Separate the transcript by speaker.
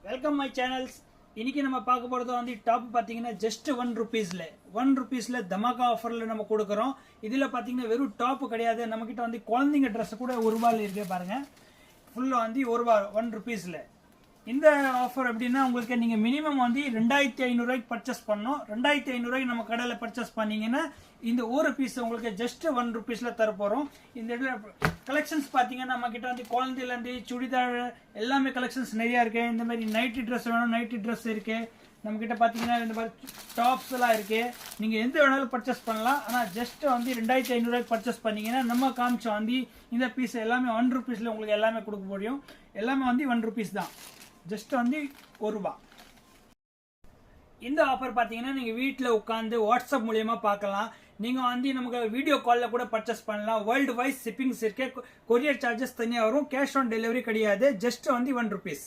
Speaker 1: Welcome my channels. இன்னைக்கு நம்ம பார்க்க போகிறது வந்து டாப் பார்த்தீங்கன்னா ஜஸ்ட் ₹1 தமாகா ஆஃபரில் நம்ம கொடுக்குறோம். இதில் பார்த்தீங்கன்னா வெறும் டாப்பு கிடையாது, நம்மக்கிட்ட வந்து குழந்தைங்க ட்ரெஸ் கூட ₹1 இருக்கு பாருங்க. ஃபுல்லாக வந்து ₹1 இந்த ஆஃபர் எப்படின்னா உங்களுக்கு நீங்கள் மினிமம் வந்து 2500 பர்ச்சேஸ் பண்ணணும். 2500 நம்ம கடையில் பர்ச்சேஸ் பண்ணீங்கன்னா இந்த ஒரு பீஸ் உங்களுக்கு ஜஸ்ட் ₹1 தர போகிறோம். இந்த கலெக்ஷன்ஸ் பார்த்தீங்கன்னா நம்ம கிட்ட வந்து குழந்தையிலேருந்து சுடிதார் எல்லாமே கலெக்ஷன்ஸ் நிறையா இருக்கு. இந்த மாதிரி நைட்டி ட்ரெஸ் வேணும், நைட்டி ட்ரெஸ் இருக்கு நம்ம கிட்ட. பார்த்தீங்கன்னா இந்த மாதிரி டாப்ஸ் எல்லாம் இருக்கு. நீங்கள் எந்த வேணாலும் பர்ச்சேஸ் பண்ணலாம். ஆனால் ஜஸ்ட் வந்து 2500 பர்ச்சேஸ் பண்ணீங்கன்னா நம்ம காமிச்ச வந்து இந்த பீஸ் எல்லாமே ₹1 உங்களுக்கு எல்லாமே கொடுக்க முடியும். எல்லாமே வந்து ₹1 தான், ஜஸ்ட் வந்து ₹1. இந்த ஆஃபர் பார்த்தீங்கன்னா நீங்கள் வீட்டில் உட்காந்து வாட்ஸ்அப் மூலியமா பார்க்கலாம். நீங்கள் வந்து நமக்கு வீடியோ காலில் கூட பர்ச்சேஸ் பண்ணலாம். வேர்ல்டு வைஸ் ஷிப்பிங்ஸ் இருக்கு. கொரியர் சார்ஜஸ் தனியாக வரும். கேஷ் ஆன் டெலிவரி கிடையாது. ஜஸ்ட் வந்து ₹1.